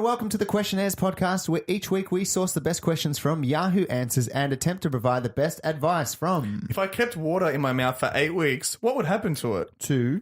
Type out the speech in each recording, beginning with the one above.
and welcome to the Questionnaires podcast, where each week we source the best questions from Yahoo Answers and attempt to provide the best advice from... If I kept water in my mouth for 8 weeks, what would happen to it?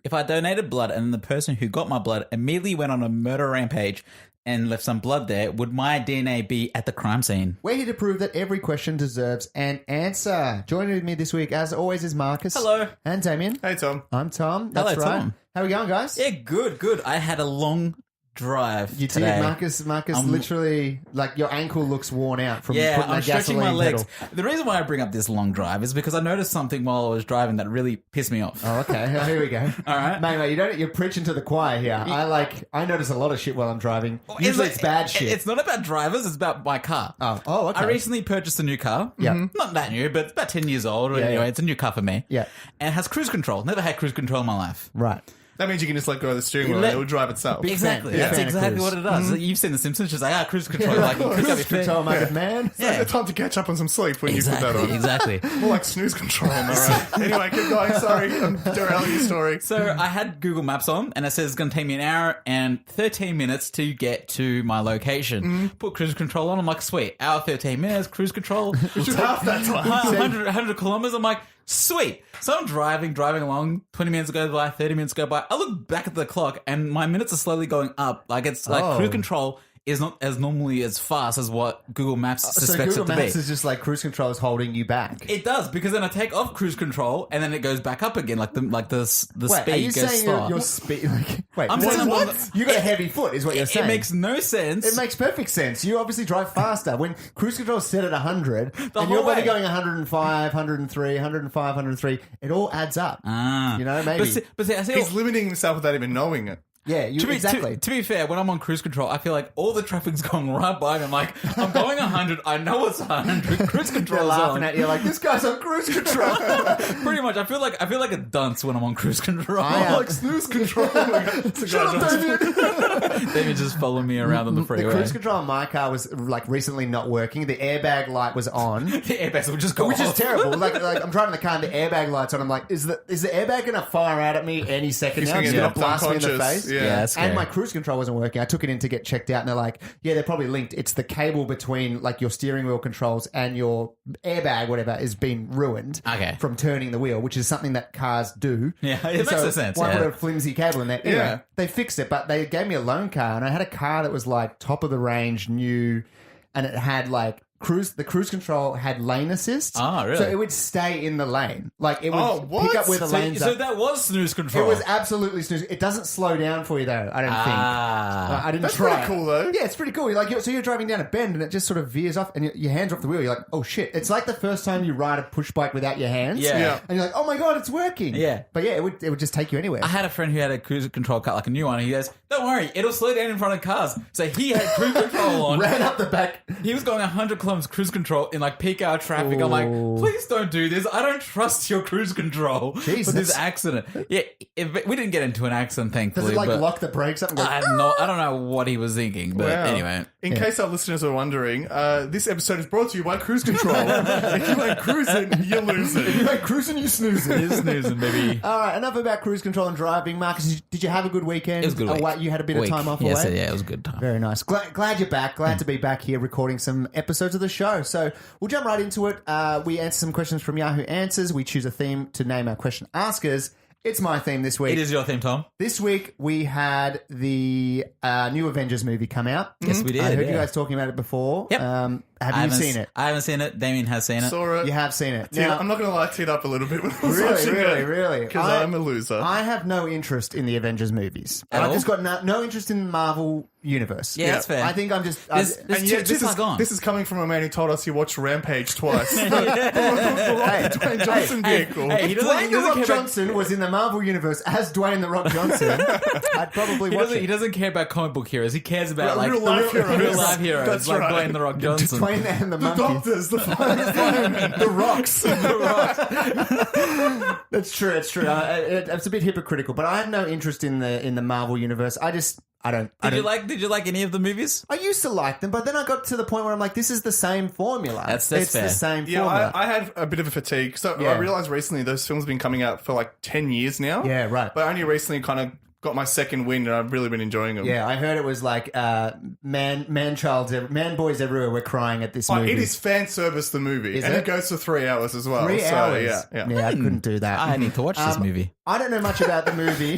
If I donated blood and the person who got my blood immediately went on a murder rampage and left some blood there, would my DNA be at the crime scene? We're here to prove that every question deserves an answer. Joining with me this week, as always, is Marcus. Hello. And Damien. Hey, Tom. I'm Tom. That's Hello, right. Tom. How we going, guys? Yeah, good. I had a long drive You today. did, Marcus. Literally, like your ankle looks worn out from putting I'm that stretching my gasoline legs. pedal. The reason why I bring up this long drive is because I noticed something while I was driving that really pissed me off. Oh, okay. Here we go. All right. Mate, you're preaching to the choir here. I notice a lot of shit while I'm driving. Usually it's bad shit. It's not about drivers, it's about my car. Oh, okay. I recently purchased a new car. Yeah. Not that new, but it's about 10 years old. Yeah, Anyway, yeah. it's a new car for me. Yeah. And it has cruise control. Never had cruise control in my life. Right. That means you can just let go of the steering wheel and Let- it will drive itself. Exactly. Big That's fan of exactly cruise. what it does. You've seen The Simpsons. She's like, cruise control. Like, you click up your Cruise feet. control, mate, man. Yeah. It's time to catch up on some sleep when you put that on. Exactly. More like snooze control, am I right? Anyway, keep going. Sorry, I'm derailing your story. So I had Google Maps on, and it says it's going to take me an hour and 13 minutes to get to my location. Put cruise control on. I'm like, sweet. Hour, 13 minutes, cruise control. Which is half that time. 100 kilometers. I'm like, sweet. So I'm driving along. 20 minutes go by, 30 minutes go by. I look back at the clock, and my minutes are slowly going up. Like, it's like cruise control is not as normally as fast as what Google Maps So suspects Google it to Maps be. is just like cruise control is holding you back. It does, because then I take off cruise control and then it goes back up again, like the Wait, speed are you goes saying slow. your speed? Like, wait, I'm saying what? You got a heavy foot, is what you're saying. It makes no sense. It makes perfect sense. You obviously drive faster. When cruise control is set at 100, and whole you're probably way. going 105, 103, 105, 103, it all adds up. You know, maybe. But see, I see He's limiting himself without even knowing it. Yeah, exactly. To be fair, when I'm on cruise control, I feel like all the traffic's going right by me. I'm like, I'm going 100. I know it's 100. Cruise They're control is laughing on. at you like, this guy's on cruise control. Pretty much, I feel like a dunce when I'm on cruise control. Like snooze control. Shut up, David. They just follow me around on the The freeway. cruise control on my car was like recently not working. The airbag light was on. The airbags will just go Which off. is terrible. Like I'm driving the car and the airbag light's on. I'm like, is the airbag going to fire out at me any second He's now? gonna It's get going to knocked blast me in the unconscious. face. Yeah. that's And scary. my cruise control wasn't working. I took it in to get checked out, and they're like, yeah, they're probably linked. It's the cable between like your steering wheel controls and your airbag, whatever, is been ruined from turning the wheel, which is something that cars do. Yeah, it makes no sense, Why yeah. put a flimsy cable in there? Anyway, Yeah. they fixed it, but they gave me a loan car, and I had a car that was like top of the range, new, and it had like the cruise control had lane assist. Ah, really? So it would stay in the lane. Like it would Oh, what? pick up where the lanes So are. that was snooze It control. was absolutely snooze. It doesn't slow down for you though, I don't think. I didn't That's try. pretty cool, though. Yeah, it's pretty cool. So you're driving down a bend and it just sort of veers off and your hands are off the wheel. You're like, oh shit. It's like the first time you ride a push bike without your hands. Yeah. And you're like, oh my God, it's working. Yeah. But yeah, it would just take you anywhere. I had a friend who had a cruise control car, like a new one, and he goes, don't worry, it'll slow down in front of cars. So he had cruise control on. Ran up the back. He was going 100 kilometers cruise control in like peak hour traffic. I'm like, please don't do this. I don't trust your cruise control for Jesus. this accident. Yeah, we didn't get into an accident, Does thankfully. it like but lock the brakes up and go, I don't know what he was thinking, but Wow. anyway. In case our listeners are wondering, this episode is brought to you by Cruise Control. If you ain't cruising, you're losing. if you ain't cruising, you snoozing. You're snoozing, baby. All right, enough about cruise control and driving. Marcus, did you have a good weekend? It was a good week. Away, you had a bit of time off Yes, away? yeah, it was a good time. Very nice. Glad you're back. Glad to be back here recording some episodes of the show. So we'll jump right into it. We answer some questions from Yahoo Answers. We choose a theme to name our question askers. It's my theme this week. It is your theme, Tom. This week we had the new Avengers movie come out. Yes, we did. I heard you yeah. guys talking about it before. Yep. Have you seen it? I haven't seen it. Damien has seen it. Saw it. You have seen it. Yeah, I'm not going to lie, I teared up a little bit when I was Really, watching it. really. Because I- I'm a loser. I have no interest in the Avengers movies. At I've all? just got no interest in the Marvel universe. Yeah, that's fair. I think I'm just... There's and too, yet, too far gone. this is coming from a man who told us he watched Rampage twice. the Dwayne Johnson vehicle. hey, he If doesn't- Dwayne he The doesn't Rock care about- Johnson was in the Marvel universe as Dwayne The Rock Johnson, I'd probably watch He it. doesn't care about comic book heroes. He cares about Real like life heroes. real life heroes, That's like right. Dwayne the Rock Johnson. Dwayne and the The Monkey. doctors, the firemen, the rocks. That's true. It's true. It's a bit hypocritical, but I have no interest in the Marvel universe. I don't. Did you like any of the movies? I used to like them, but then I got to the point where I'm like, this is the same formula. That's it's fair. the same Yeah, formula. I had a bit of a fatigue. So Yeah. I realised recently those films have been coming out for like 10 years now. Yeah, right. But I only recently kind of got my second wind, and I've really been enjoying them. Yeah, I heard it was like man boys everywhere were crying at this movie. It is fan service, the movie, and it goes for 3 hours as well. 3 hours. Yeah, I couldn't do that. I need to watch this movie. I don't know much about the movie.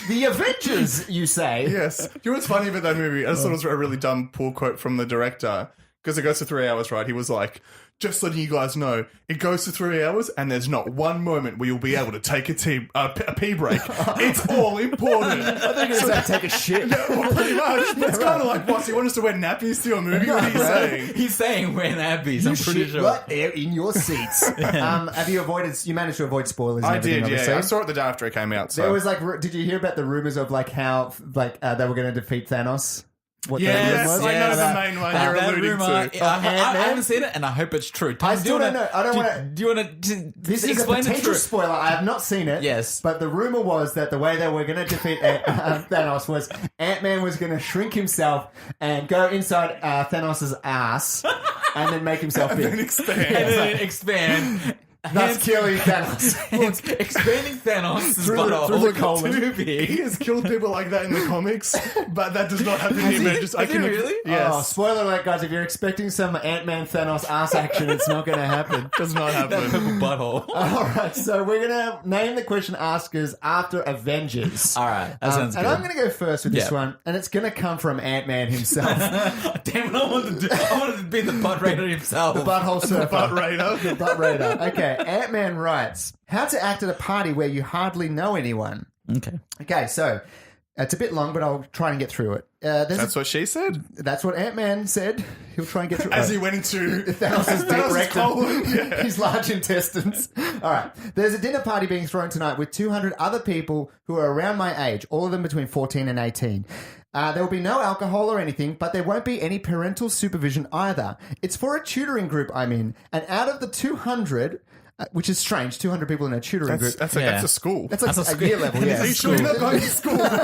The Avengers, you say? Yes. You know what's funny about that movie? I just thought it was a really dumb pull quote from the director, because it goes for 3 hours, right? He was like, just letting you guys know, it goes for 3 hours, and there's not one moment where you'll be able to take a pee break. It's all important. I think it's like take a shit. Well, pretty much. It's kind of like, what, so you want us to wear nappies to your movie? What are you saying? He's saying we're nappies. I'm pretty sure. Right there in your seats. Have you managed to avoid spoilers? And I did, obviously? I saw it the day after it came out. So. There was like, did you hear about the rumors of like how like they were going to defeat Thanos? What yes, was? I know the main one you're alluding to. I haven't seen it, and I hope it's true. I still don't know. I don't want to. Do you want to? This is a potential spoiler. I have not seen it. Yes, but the rumor was that the way they were going to defeat Thanos was Ant-Man was going to shrink himself and go inside Thanos' ass, and then make himself big, and expand, and then expand. That's killing Thanos. Expanding Thanos' through the colon. He has killed people like that in the comics, but that does not happen in the Avengers. Is it really? Yes. Oh, spoiler alert, guys. If you're expecting some Ant-Man Thanos ass action, it's not going to happen. Does not happen. That purple butthole. All right, so we're going to name the question askers after Avengers. All right, that sounds good. And I'm going to go first with this one, and it's going to come from Ant-Man himself. Damn it, I wanted to be the butt raider himself. The butthole surfer. The butt raider. The butt raider. Okay, Ant-Man writes, how to act at a party where you hardly know anyone. Okay, so it's a bit long, but I'll try and get through it. That's what she said? That's what Ant-Man said. He'll try and get through it. As he went into Thanos' deep rectum, his large intestines. All right. There's a dinner party being thrown tonight with 200 other people who are around my age, all of them between 14 and 18. There will be no alcohol or anything, but there won't be any parental supervision either. It's for a tutoring group I'm in, and out of the 200... which is strange, 200 people in a tutoring group. That's a school. That's like a year level, yeah. Are you sure you're not going to school? It's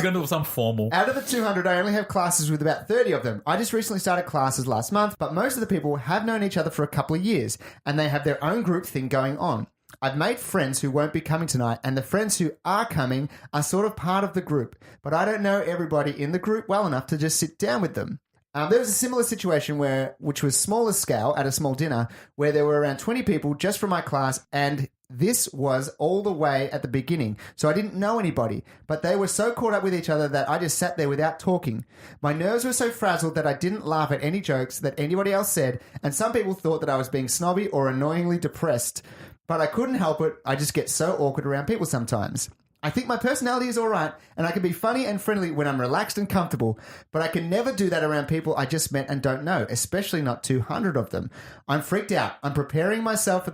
going to be some formal. Out of the 200, I only have classes with about 30 of them. I just recently started classes last month, but most of the people have known each other for a couple of years, and they have their own group thing going on. I've made friends who won't be coming tonight, and the friends who are coming are sort of part of the group, but I don't know everybody in the group well enough to just sit down with them. There was a similar situation which was smaller scale at a small dinner where there were around 20 people just from my class, and this was all the way at the beginning. So I didn't know anybody, but they were so caught up with each other that I just sat there without talking. My nerves were so frazzled that I didn't laugh at any jokes that anybody else said, and some people thought that I was being snobby or annoyingly depressed. But I couldn't help it. I just get so awkward around people sometimes. I think my personality is all right, and I can be funny and friendly when I'm relaxed and comfortable, but I can never do that around people I just met and don't know, especially not 200 of them. I'm freaked out. I'm preparing myself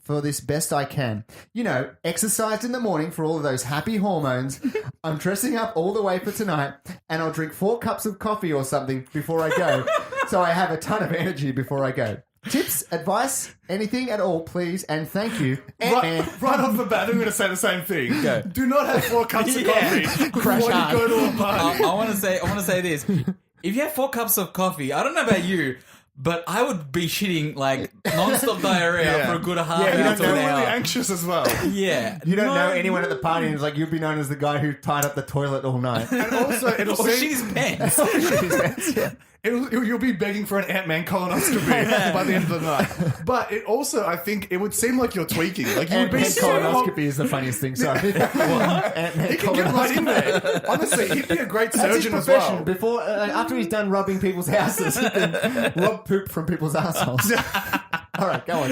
for this best I can. You know, exercised in the morning for all of those happy hormones. I'm dressing up all the way for tonight, and I'll drink 4 cups of coffee or something before I go, so I have a ton of energy before I go. Tips, advice, anything at all, please, and thank you. Right off the bat, I'm going to say the same thing. Go. Do not have 4 cups of coffee before you go to a party. I want to say this. If you have 4 cups of coffee, I don't know about you, but I would be shitting like non-stop diarrhea for a good half hour to an hour. You're really anxious as well. Yeah. You don't know anyone at the party, and it's like you'd be known as the guy who tied up the toilet all night. And also, it'll shit his pants. Yeah. You'll be begging for an Ant-Man colonoscopy by the end of the night. But it also, I think, it would seem like you're tweaking. Like you would be colonoscopy is the funniest thing. Sorry, he can get right in there. Honestly, he'd be a great surgeon as well. Before, after he's done rubbing people's houses, he can rub poop from people's assholes. All right, go on.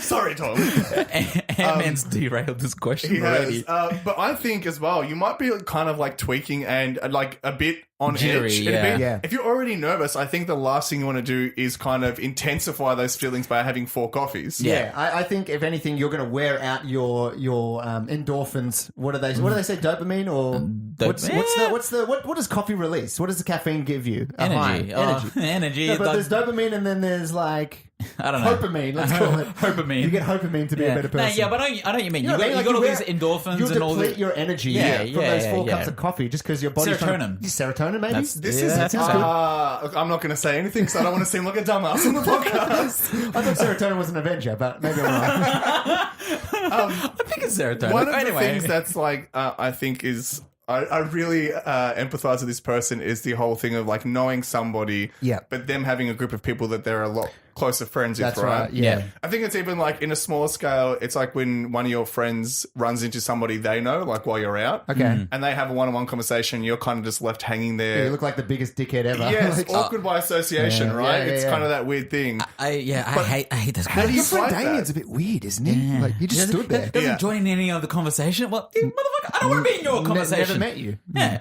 Sorry, Tom. Ant-Man's derailed this question already. But I think as well, you might be kind of like tweaking and like a bit on jittery, edge. yeah. If you're already nervous, I think the last thing you want to do is kind of intensify those feelings by having 4 coffees. Yeah, I think if anything, you're going to wear out your endorphins. What do they say? Dopamine or what does coffee release? What does the caffeine give you? Energy. Energy. Energy. No, but there's dopamine, and then there's like I don't know. Dopamine, let's call it. Dopamine. You get dopamine to be a better person. No, yeah, but I know what you mean. You You know what I got, mean? you got all Like these endorphins You'll and all deplete this. your energy Yeah, from yeah, those 4 yeah. cups of coffee just because your body's Serotonin. Serotonin, maybe? This Yeah, is. that sounds good. I'm not going to say anything, so I don't want to seem like a dumbass on the podcast. I thought serotonin was an Avenger, but maybe I'm wrong. I think it's serotonin. One of the Anyway. things that's like, I think is. I really empathize with this person is the whole thing of like knowing somebody, Yeah. but them having a group of people that they're a lot closer friends That's with, right, yeah. I think it's even like in a smaller scale, it's like when one of your friends runs into somebody they know, like while you're out. Okay. And they have a one-on-one conversation, you're kind of just left hanging there. You look like the biggest dickhead ever. Yes, Like, awkward by association, Yeah, right? yeah, it's yeah. kind of that weird thing. I hate this How guy. do you your friend fight Damien's that? a bit weird, isn't he? Yeah. Like, he just stood there. Doesn't Yeah. join in any of the conversation. Well, motherfucker, I don't want to be in your conversation. Never met you. Yeah.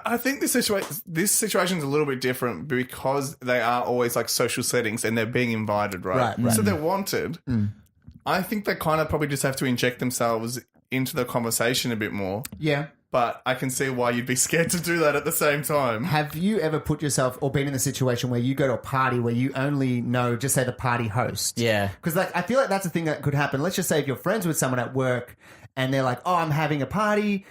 I think this situation is a little bit different because they are always like social settings and they're being invited, right? Right. So they're wanted. I think they kind of probably just have to inject themselves into the conversation a bit more. Yeah. But I can see why you'd be scared to do that at the same time. Have you ever put yourself or been in a situation where you go to a party where you only know, just say, the party host? Yeah. Because like, I feel like that's a thing that could happen. Let's just say if you're friends with someone at work and they're like, oh, I'm having a party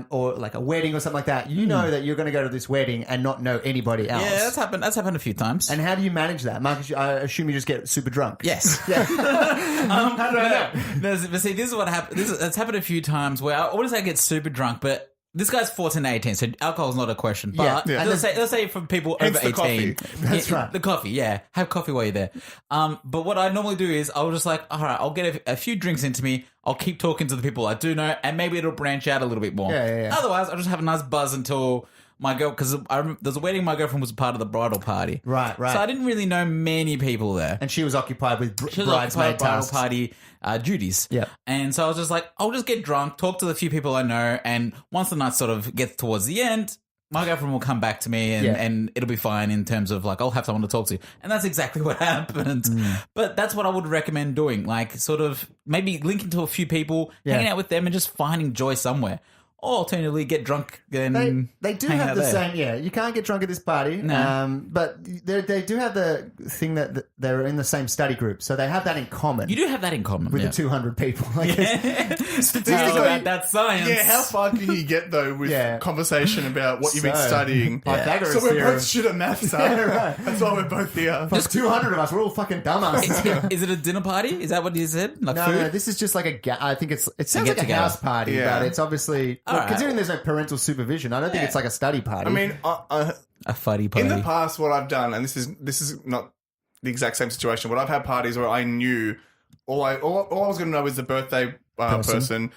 or like a wedding or something like that. You know that you're going to go to this wedding and not know anybody else. Yeah, that's happened a few times. And how do you manage that? Marcus, I assume you just get super drunk. Yes. Yeah. How do I know? But see, this is what happened. That's happened a few times where I wouldn't say I get super drunk, but this guy's 14, 18, so alcohol's not a question. But Yeah. let's say for people Hence over the 18. coffee. That's right. The coffee, yeah. Have coffee while you're there. But what I normally do is I'll just like, all right, I'll get a few drinks into me. I'll keep talking to the people I do know, and maybe it'll branch out a little bit more. Yeah. Otherwise, I'll just have a nice buzz until my girl, because there's a wedding, my girlfriend was a part of the bridal party. Right. So I didn't really know many people there. And she was occupied with She was bridesmaid occupied bridal tasks. party duties. Yeah. And so I was just like, I'll just get drunk, talk to the few people I know, and once the night sort of gets towards the end, my girlfriend will come back to me and it'll be fine in terms of like, I'll have someone to talk to. And that's exactly what happened. But that's what I would recommend doing. Like sort of maybe linking to a few people, hanging out with them and just finding joy somewhere. Or alternatively, get drunk and They do hang have out the there. same, yeah. You can't get drunk at this party, No. but they do have the thing that they're in the same study group, so they have that in common You do have that in common. with yeah. the 200 people. Like, Statistically, about that science. Yeah, how far can you get though with Yeah. conversation about what you've been So, studying? Pythagoras So we're theorem. both shit at maths, huh? Yeah, right. That's why we're both here. There's 200 of us. We're all fucking dumbasses. Is it a dinner party? Is that what you said? Like food? No, this is just like I think it sounds like a get-together. house party, Yeah. but it's obviously All right. considering there's no parental supervision. I don't think it's like a study party. I mean, A fuddy party. in the past, what I've done, and this is not the exact same situation, but I've had parties where I knew all I was going to know was the birthday person,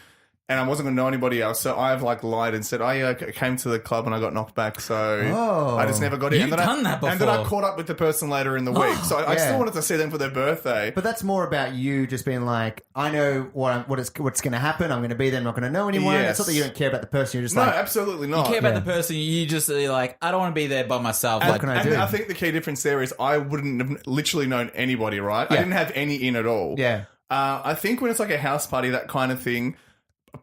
and I wasn't going to know anybody else. So I've like lied and said, I came to the club and I got knocked back, so I just never got in. You've done that And then I before. caught up with the person later in the week. So I yeah. still wanted to see them for their birthday. but that's more about you just being like, I know what's going to happen. I'm going to be there. I'm not going to know anyone. Yes. It's not that you don't care about the person. You're just No, like, absolutely not. care about the person, you just are like, I don't want to be there by myself. And, Like, can I and do? I think the key difference there is I wouldn't have literally known anybody, right? I didn't have any in at all. yeah. I think when it's like a house party, that kind of thing,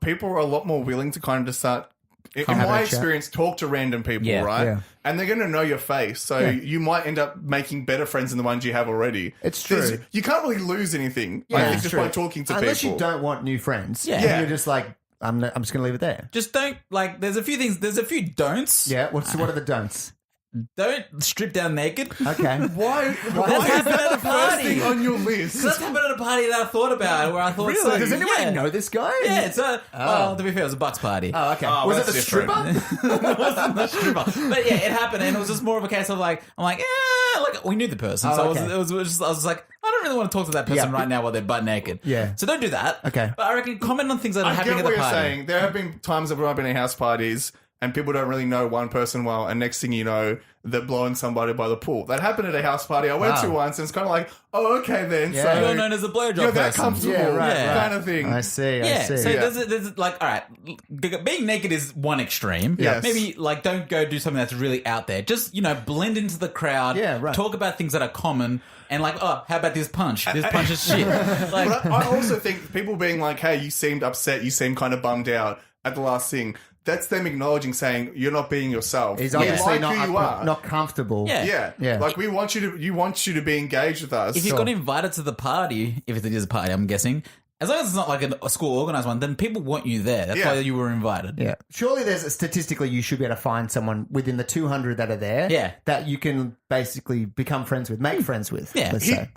people are a lot more willing to kind of just start, in have my a chat. experience, talk to random people, Yeah. right? Yeah. And they're going to know your face. So you might end up making better friends than the ones you have already. It's true. There's- You can't really lose anything. Yeah, I think it's just true. by talking to Unless people. you don't want new friends. Yeah. And you're just like, I'm just going to leave it there. just don't, like, there's a few don'ts. Yeah. What are the don'ts? Don't strip down naked. Okay. Why That's is happened that at the a first party. thing on your list? That's happened at a party that I thought about, where I thought, Really? so, Does anybody yeah. know this guy? Yeah, it's a, well, to be fair, it was a Bucks party. Oh, okay. Oh, was well, it the that's different. stripper? It wasn't the stripper. But yeah, it happened, and it was just more of a case of like, I'm like, like we knew the person, so okay. I was just like, I don't really want to talk to that person Yeah. right now while they're butt naked. Yeah. So don't do that. Okay. But I reckon comment on things that are I happening get at what the you're party. saying. There have been times where I've been at house parties and people don't really know one person well, and next thing you know, they're blowing somebody by the pool. That happened at a house party I went Wow. to once, and it's kind of like, oh, okay then. Yeah. So You're known as a blowjob you're that person. comfortable, Yeah, right, kind of thing. I see. Yeah, I see. so Yeah. there's like, all right, being naked is one extreme. Yes. Maybe like don't go do something that's really out there. Just, blend into the crowd. Yeah, right. Talk about things that are common and like, oh, how about this punch? This punch is shit. Like, But I also think people being like, hey, you seemed upset, you seemed kind of bummed out at the last thing. that's them acknowledging, saying you're not being yourself. He's We obviously like who you are. not comfortable. Yeah. Yeah. Like we want you to be engaged with us. If you got invited to the party, if it is a party, I'm guessing, as long as it's not like a school organized one, then people want you there. That's why you were invited. Yeah. Surely statistically you should be able to find someone within the 200 that are there that you can basically become friends with, make friends with. Yeah. Let's say.